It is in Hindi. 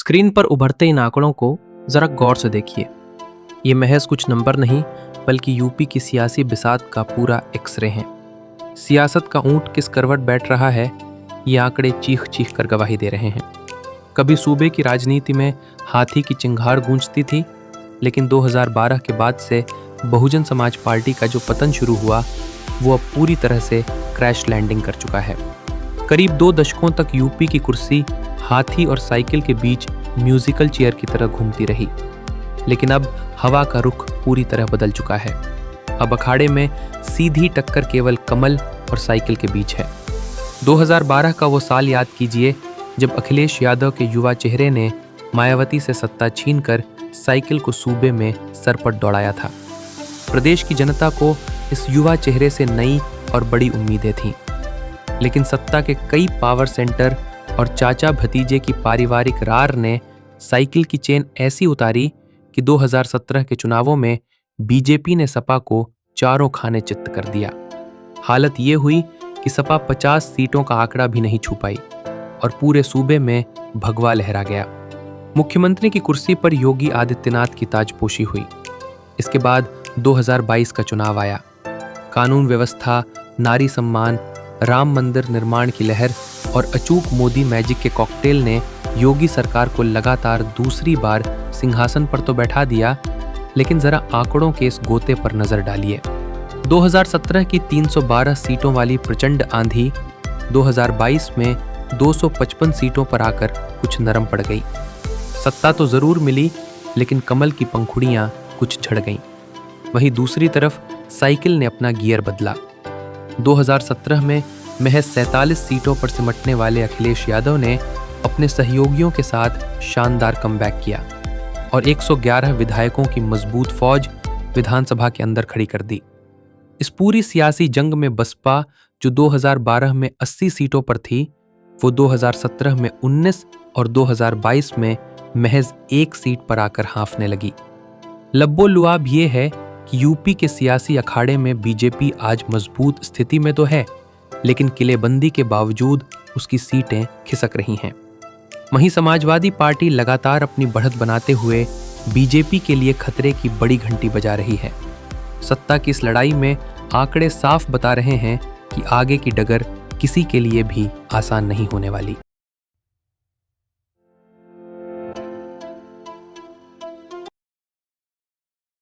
स्क्रीन पर उभरते इन आंकड़ों को जरा गौर से देखिए। ये महज कुछ नंबर नहीं, बल्कि यूपी की सियासी बिसात का पूरा एक्सरे हैं। सियासत का ऊंट किस करवट बैठ रहा है, ये आंकड़े चीख चीख कर गवाही दे रहे हैं। कभी सूबे की राजनीति में हाथी की चिंगार गूंजती थी, लेकिन 2012 के बाद से बहुजन समाज पार्टी का जो पतन शुरू हुआ, वो अब पूरी तरह से क्रैश लैंडिंग कर चुका है। करीब 2 दशकों तक यूपी की कुर्सी हाथी और साइकिल के बीच म्यूजिकल चेयर की तरह घूमती रही, लेकिन अब हवा का रुख पूरी तरह बदल चुका है। अब अखाड़े में सीधी टक्कर केवल कमल और साइकिल के बीच है। 2012 का वो साल याद कीजिए जब अखिलेश यादव के युवा चेहरे ने मायावती से सत्ता छीनकर साइकिल को सूबे में सरपट दौड़ाया था। प्रदेश की जनता को इस युवा चेहरे से नई और बड़ी उम्मीदें थीं, लेकिन सत्ता के कई पावर सेंटर और चाचा भतीजे की पारिवारिक रार ने साइकिल की चेन ऐसी उतारी कि 2017 के चुनावों में बीजेपी ने सपा को चारों खाने चित्त कर दिया। हालत ये हुई कि सपा 50 सीटों का आंकड़ा भी नहीं छू पाई और पूरे सूबे में भगवा लहरा गया। मुख्यमंत्री की कुर्सी पर योगी आदित्यनाथ की ताजपोशी हुई। इसके बाद 2022 का चुनाव आया। कानून व्यवस्था, नारी सम्मान, राम मंदिर निर्माण की लहर और अचूक मोदी मैजिक के कॉकटेल ने योगी सरकार को लगातार दूसरी बार सिंहासन पर तो बैठा दिया, लेकिन जरा आंकड़ों के इस गोते पर नजर डालिए। 2017 की 312 सीटों वाली प्रचंड आंधी 2022 में 255 सीटों पर आकर कुछ नरम पड़ गई। सत्ता तो जरूर मिली, लेकिन कमल की पंखुड़ियां कुछ झड़ गईं। वहीं दूसरी तरफ साइकिल ने अपना गियर बदला। 2017 में महज 47 सीटों पर सिमटने वाले अखिलेश यादव ने अपने सहयोगियों के साथ शानदार कमबैक किया और 111 विधायकों की मजबूत फौज विधानसभा के अंदर खड़ी कर दी। इस पूरी सियासी जंग में बसपा, जो 2012 में 80 सीटों पर थी, वो 2017 में 19 और 2022 में महज 1 सीट पर आकर हांफने लगी। लब्बो लुआब ये है कि यूपी के सियासी अखाड़े में बीजेपी आज मजबूत स्थिति में तो है, लेकिन किलेबंदी के बावजूद उसकी सीटें खिसक रही हैं। वहीं समाजवादी पार्टी लगातार अपनी बढ़त बनाते हुए बीजेपी के लिए खतरे की बड़ी घंटी बजा रही है। सत्ता की इस लड़ाई में आंकड़े साफ बता रहे हैं कि आगे की डगर किसी के लिए भी आसान नहीं होने वाली।